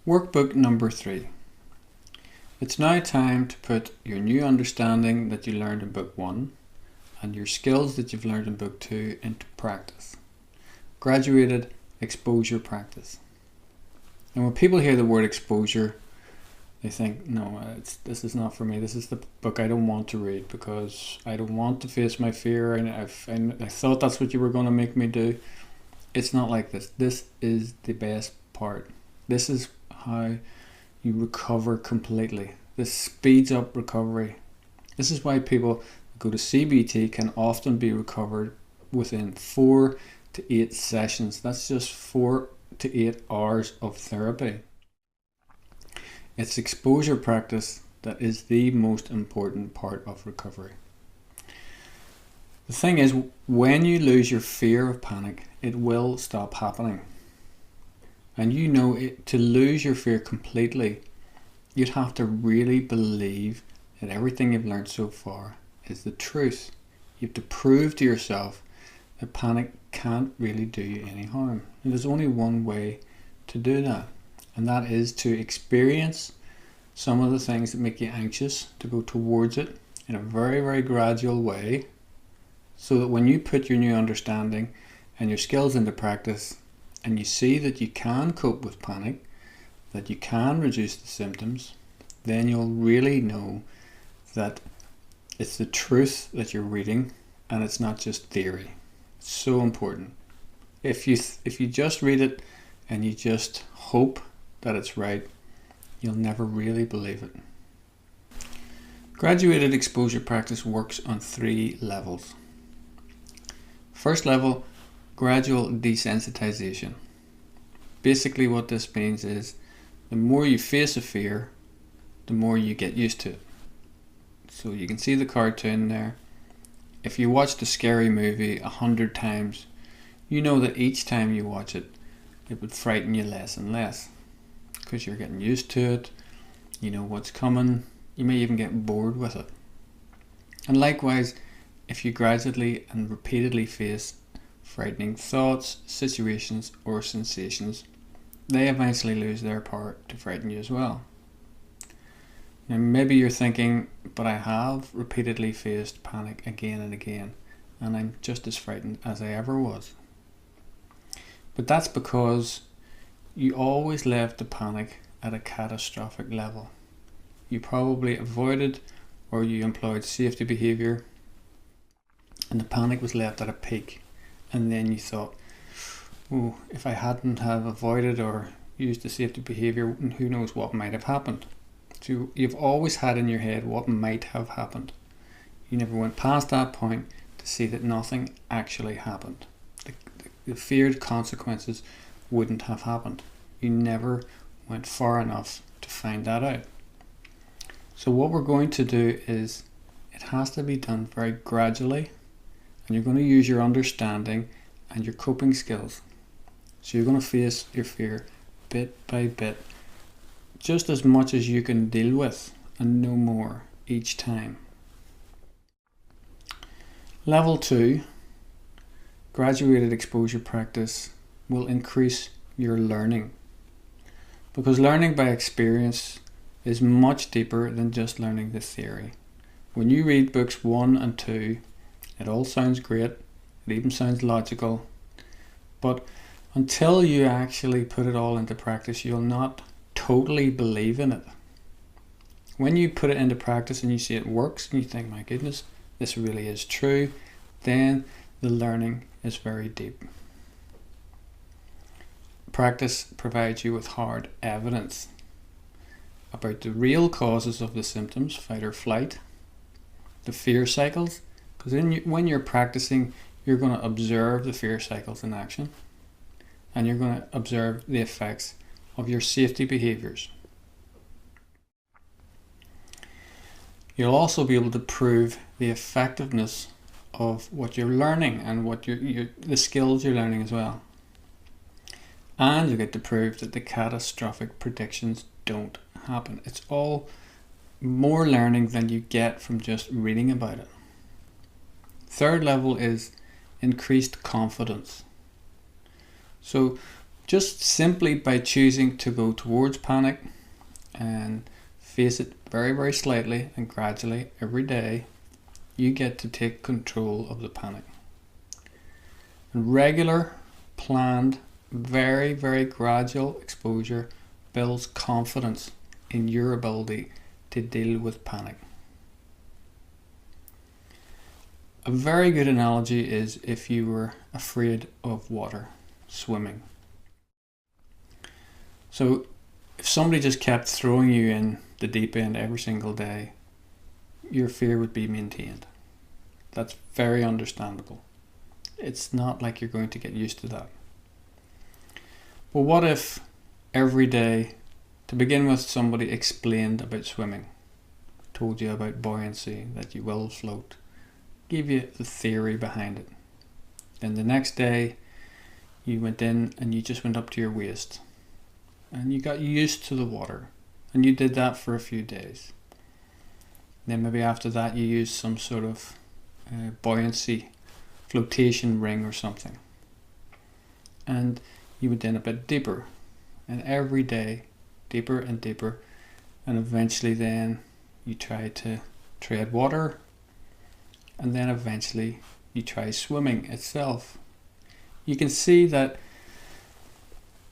Workbook number 3. It's now time to put your new understanding that you learned in book 1 and your skills that you've learned in book 2 into practice. Graduated exposure practice. And when people hear the word exposure, they think, no, this is not for me. This is the book I don't want to read because I don't want to face my fear, and I thought that's what you were going to make me do. It's not like this. This is the best part. This is how you recover completely. This speeds up recovery. This is why people who go to CBT can often be recovered within 4 to 8 sessions. That's just 4 to 8 hours of therapy. It's exposure practice that is the most important part of recovery. The thing is, when you lose your fear of panic, it will stop happening. And you know, to lose your fear completely, you'd have to really believe that everything you've learned so far is the truth. You have to prove to yourself that panic can't really do you any harm. And there's only one way to do that, and that is to experience some of the things that make you anxious, to go towards it in a very, very gradual way, so that when you put your new understanding and your skills into practice, and you see that you can cope with panic, that you can reduce the symptoms, then you'll really know that it's the truth that you're reading and it's not just theory. It's so important. If you just read it and you just hope that it's right, you'll never really believe it. Graduated exposure practice works on 3 levels. First level, gradual desensitization. Basically what this means is the more you face a fear, the more you get used to it. So you can see the cartoon there. If you watched a scary movie 100 times, you know that each time you watch it, it would frighten you less and less because you're getting used to it. You know what's coming. You may even get bored with it. And likewise, if you gradually and repeatedly face frightening thoughts, situations, or sensations, they eventually lose their power to frighten you as well. Now maybe you're thinking, but I have repeatedly faced panic again and again, and I'm just as frightened as I ever was. But that's because you always left the panic at a catastrophic level. You probably avoided or you employed safety behaviour, and the panic was left at a peak. And then you thought, oh, if I hadn't have avoided or used the safety behaviour, who knows what might have happened. So you've always had in your head what might have happened. You never went past that point to see that nothing actually happened. The feared consequences wouldn't have happened. You never went far enough to find that out. So what we're going to do is, it has to be done very gradually, and you're going to use your understanding and your coping skills. So you're going to face your fear bit by bit, just as much as you can deal with, and no more each time. Level 2, graduated exposure practice, will increase your learning. Because learning by experience is much deeper than just learning the theory. When you read books 1 and 2, it all sounds great, it even sounds logical, but until you actually put it all into practice, you'll not totally believe in it. When you put it into practice and you see it works and you think, my goodness, this really is true, then the learning is very deep. Practice provides you with hard evidence about the real causes of the symptoms, fight or flight, the fear cycles, because when you're practicing, you're going to observe the fear cycles in action, and you're going to observe the effects of your safety behaviours. You'll also be able to prove the effectiveness of what you're learning and what the skills you're learning as well. And you get to prove that the catastrophic predictions don't happen. It's all more learning than you get from just reading about it. Third level is increased confidence. So Just simply by choosing to go towards panic and face it very, very slightly and gradually every day, you get to take control of the panic. And regular, planned, very, very gradual exposure builds confidence in your ability to deal with panic. A very good analogy is if you were afraid of water, swimming. So if somebody just kept throwing you in the deep end every single day, your fear would be maintained. That's very understandable. It's not like you're going to get used to that. But what if every day, to begin with, somebody explained about swimming, told you about buoyancy, that you will float, gave you the theory behind it. Then the next day, you went in and you just went up to your waist and you got used to the water, and you did that for a few days. Then maybe after that you used some sort of buoyancy flotation ring or something, and you went in a bit deeper, and every day deeper and deeper, and eventually then you try to tread water, and then eventually you try swimming itself. You can see that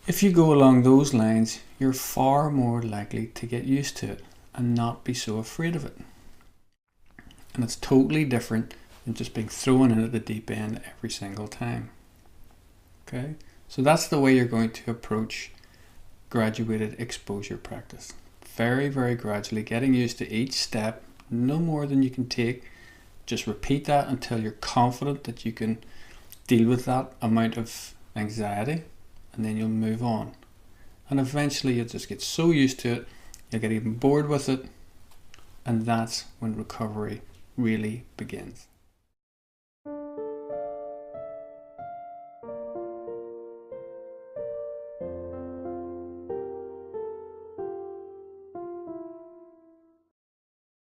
if you go along those lines, you're far more likely to get used to it and not be so afraid of it. And it's totally different than just being thrown in at the deep end every single time. Okay, so that's the way you're going to approach graduated exposure practice. Very, very gradually, getting used to each step, no more than you can take. Just repeat that until you're confident that you can deal with that amount of anxiety, and then you'll move on. And eventually you'll just get so used to it, you'll get even bored with it, and that's when recovery really begins.